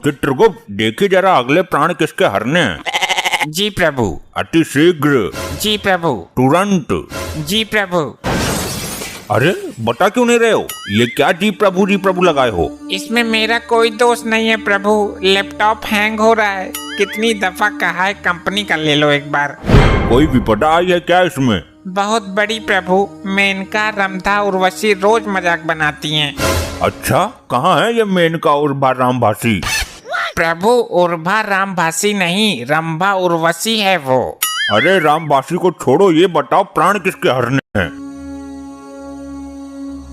चित्रगुप्त देखिए जरा अगले प्राण किसके हरने हैं। जी प्रभु। अति शीघ्र। जी प्रभु। तुरंत। जी प्रभु। अरे बता क्यों नहीं रहे हो? ये क्या जी प्रभु लगाए हो? इसमें मेरा कोई दोष नहीं है प्रभु, लैपटॉप हैंग हो रहा है। कितनी दफा कहा है कंपनी का ले लो एक बार। कोई विपदा आई है क्या इसमें? बहुत बड़ी प्रभु, मेनका, रंभा, उर्वशी रोज मजाक बनाती हैं। अच्छा, कहाँ है ये मेनका उर्वा रामभासी? प्रभु उर्वा रामभासी नहीं, रंभा उर्वशी है वो। अरे रामभासी को छोड़ो, ये बताओ प्राण किसके हरने हैं?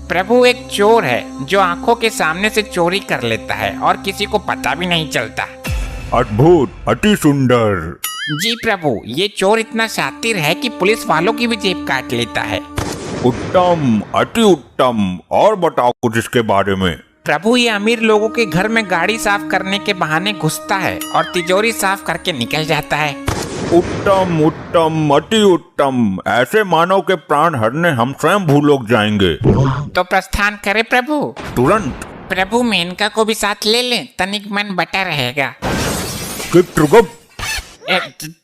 प्रभु एक चोर है जो आंखों के सामने से चोरी कर लेता है और किसी को पता भी नहीं चलता। अद्भुत, अति सुंदर। जी प्रभु, ये चोर इतना शातिर है कि पुलिस वालों की भी जेब काट लेता है। उत्तम, अति उत्तम। और बताओ कुछ इसके बारे में। प्रभु ये अमीर लोगों के घर में गाड़ी साफ करने के बहाने घुसता है और तिजोरी साफ करके निकल जाता है। उत्तम उत्तम, अति उत्तम। ऐसे मानव के प्राण हरने हम स्वयं भूलोक जाएंगे। तो प्रस्थान करे प्रभु? तुरंत। प्रभु मेनका को भी साथ ले लें, तनिक मन बटा रहेगा। चित्रगुप्त।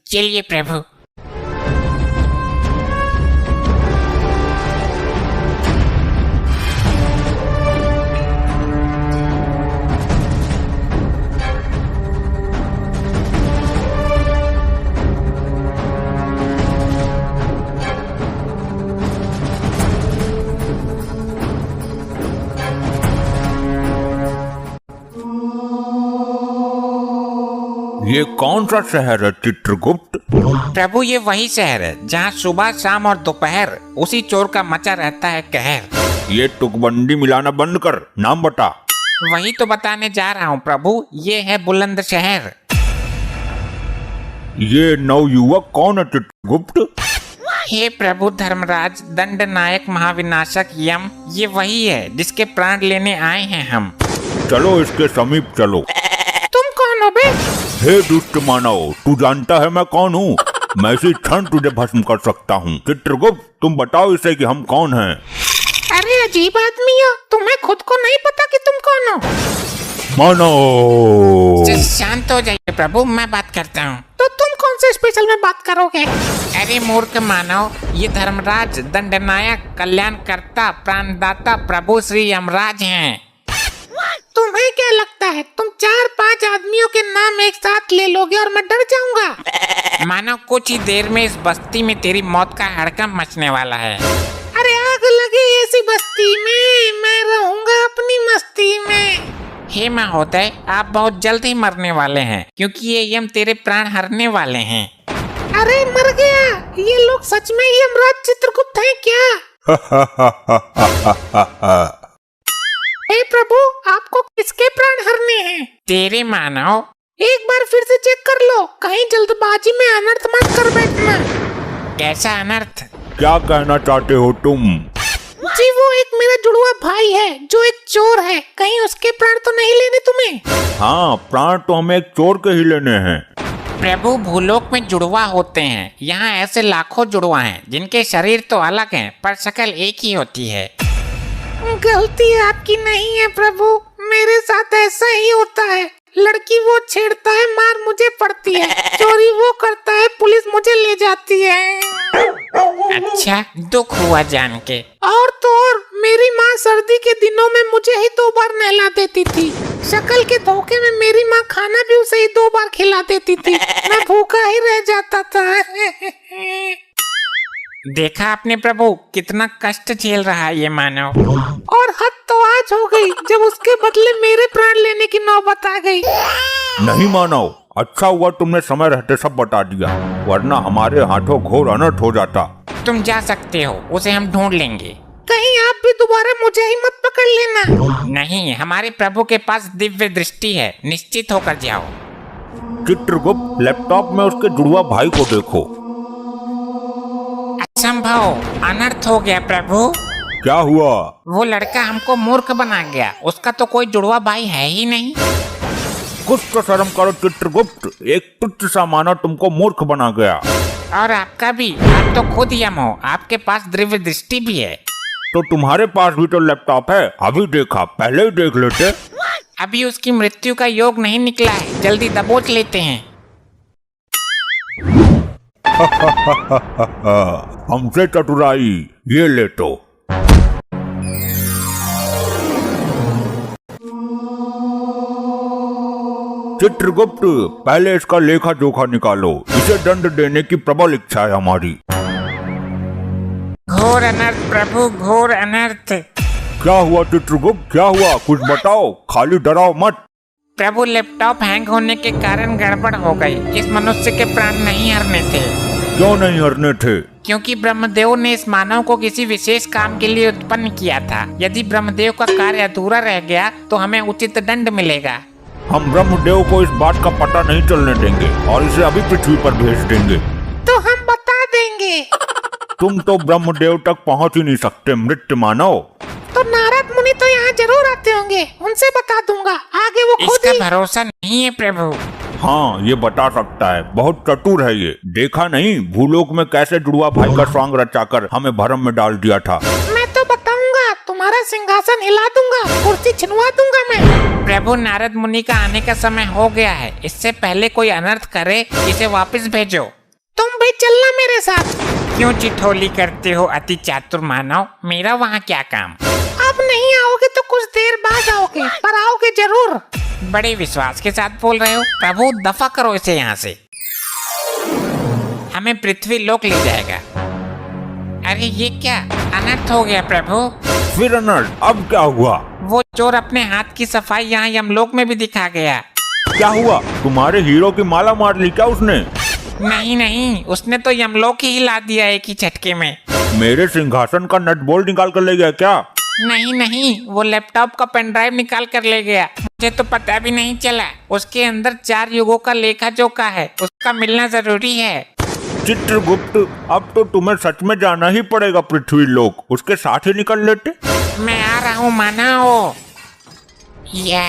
चलिए प्रभु। ये कौन सा शहर है चित्रगुप्त? प्रभु ये वही शहर है जहाँ सुबह शाम और दोपहर उसी चोर का मचा रहता है कहर। ये तुकबंदी मिलाना बंद कर, नाम बता। वही तो बताने जा रहा हूँ प्रभु, ये है बुलंद शहर। ये नवयुवक कौन है चित्रगुप्त? हे प्रभु धर्मराज, दंड नायक, महाविनाशक यम, ये वही है जिसके प्राण लेने आए हैं हम। चलो इसके समीप चलो। तुम कौन हो बे? हे दुष्ट मानव, तू जानता है मैं कौन हूँ? मैं इसी क्षण तुझे भस्म कर सकता हूँ। चित्रगुप्त तुम बताओ इसे कि हम कौन हैं। अरे अजीब आदमी हो, तुम्हें खुद को नहीं पता कि तुम कौन हो? मानव। शांत हो जाइए प्रभु, मैं बात करता हूँ। तो तुम कौन से स्पेशल में बात करोगे? अरे मूर्ख मानव, ये धर्मराज, दंडनायक, कल्याणकर्ता, प्राणदाता प्रभु श्री यमराज हैं। तुम्हें क्या लगता है तुम 4-5 आदमियों के नाम एक साथ ले लोगे और मैं डर जाऊंगा? मानो कुछ ही देर में इस बस्ती में तेरी मौत का हड़कंप मचने वाला है। अरे आग लगे ऐसी बस्ती में, मैं रहूंगा अपनी मस्ती में। हे महोदय, आप बहुत जल्द ही मरने वाले हैं क्योंकि ये यम तेरे प्राण हरने वाले हैं। अरे मर गया, ये लोग सच में यमराज चित्रगुप्त हैं क्या? हे प्रभु, आपको किसके प्राण हरने हैं? तेरे मानव। एक बार फिर से चेक कर लो, कहीं जल्दबाजी में अनर्थ मत कर बैठना। कैसा अनर्थ? क्या कहना चाहते हो तुम? जी वो एक मेरा जुड़वा भाई है जो एक चोर है, कहीं उसके प्राण तो नहीं लेने तुम्हें? हाँ, प्राण तो हमें एक चोर के ही लेने हैं। प्रभु भूलोक में जुड़वा होते हैं, यहाँ ऐसे लाखों जुड़वा हैं जिनके शरीर तो अलग हैं पर शक्ल एक ही होती है। गलती आपकी नहीं है प्रभु, मेरे साथ ऐसा ही होता है। लड़की वो छेड़ता है, मार मुझे पड़ती है। चोरी वो करता है, पुलिस मुझे ले जाती है। अच्छा, दुख हुआ जान के। और तो और मेरी माँ सर्दी के दिनों में मुझे ही 2 बार नहला देती थी। शक्ल के धोखे में मेरी माँ खाना भी उसे ही 2 बार खिला देती थी। मैं भूखा ही रह जाता था। देखा आपने प्रभु, कितना कष्ट झेल रहा है ये मानव। और हद तो आज हो गई जब उसके बदले मेरे प्राण लेने की नौबत आ गई। नहीं मानव, अच्छा हुआ तुमने समय रहते सब बता दिया, वरना हमारे हाथों घोर अनर्थ हो जाता। तुम जा सकते हो, उसे हम ढूंढ लेंगे। कहीं आप भी दोबारा मुझे ही मत पकड़ लेना। नहीं, हमारे प्रभु के पास दिव्य दृष्टि है, निश्चित होकर जाओ। चित्रगुप्त, लैपटॉप में उसके जुड़वा भाई को देखो। असंभव, अनर्थ हो गया प्रभु। क्या हुआ? वो लड़का हमको मूर्ख बना गया, उसका तो कोई जुड़वा भाई है ही नहीं। कुछ तो शर्म करो चित्रगुप्त, एक तुच्छ सा मानव तुमको मूर्ख बना गया। और आपका भी, आप तो खुद यम हो, आपके पास दिव्य दृष्टि भी है। तो तुम्हारे पास भी तो लैपटॉप है, अभी देखा, पहले ही देख लेते। अभी उसकी मृत्यु का योग नहीं निकला है, जल्दी दबोच लेते हैं। हमसे चतुराई, ये ले तो। चित्रगुप्त, पहले इसका लेखा जोखा निकालो, इसे दंड देने की प्रबल इच्छा है हमारी। घोर अनर्थ प्रभु, घोर अनर्थ। क्या हुआ चित्रगुप्त, क्या हुआ, कुछ बताओ, खाली डराओ मत। प्रभु, लैपटॉप हैंग होने के कारण गड़बड़ हो गई। इस मनुष्य के प्राण नहीं हरने थे। क्यों नहीं हरने थे? क्योंकि ब्रह्मदेव ने इस मानव को किसी विशेष काम के लिए उत्पन्न किया था। यदि ब्रह्मदेव का कार्य अधूरा रह गया तो हमें उचित दंड मिलेगा। हम ब्रह्मदेव को इस बात का पता नहीं चलने देंगे और इसे अभी पृथ्वी पर भेज देंगे। तो हम बता देंगे। तुम तो ब्रह्मदेव तक पहुंच ही नहीं सकते मृत्य मानव। तो नारद मुनि तो यहाँ जरूर आते होंगे, उनसे बता दूंगा, आगे वो खुद ही। इसका भरोसा नहीं है प्रभु। हाँ, ये बता सकता है, बहुत चतुर है ये। देखा नहीं भूलोक में कैसे जुड़वा भाई का स्वांग रचाकर हमें भरम में डाल दिया था। मैं तो बताऊंगा, तुम्हारा सिंहासन हिला दूंगा, कुर्सी छिनवा दूंगा मैं। प्रभु, नारद मुनि का आने का समय हो गया है, इससे पहले कोई अनर्थ करे इसे वापस भेजो। तुम भी चलना मेरे साथ। क्यों चिठोली करते हो अति चातुर मानव, मेरा वहाँ क्या काम। अब नहीं आओगे तो कुछ देर बाद आओगे, पर आओगे जरूर। बड़े विश्वास के साथ बोल रहे हो। प्रभु, दफा करो इसे यहाँ से, हमें पृथ्वी लोक ले जाएगा। अरे ये क्या अनर्थ हो गया प्रभु। फिर अनर्थ, अब क्या हुआ? वो चोर अपने हाथ की सफाई यहाँ यमलोक में भी दिखा गया। क्या हुआ, तुम्हारे हीरो की माला मार ली क्या उसने? नहीं नहीं, उसने तो यमलोक ही हिला दिया एक ही झटके में। मेरे सिंहासन का नट बोल्ट निकाल कर ले गया क्या? नहीं नहीं, वो लैपटॉप का पेन ड्राइव निकाल कर ले गया। मुझे तो पता भी नहीं चला। उसके अंदर 4 युगों का लेखा जोखा है, उसका मिलना जरूरी है। चित्रगुप्त, अब तो तुम्हें सच में जाना ही पड़ेगा पृथ्वी लोक, उसके साथ ही निकल लेते। मैं आ रहा हूँ मानव। या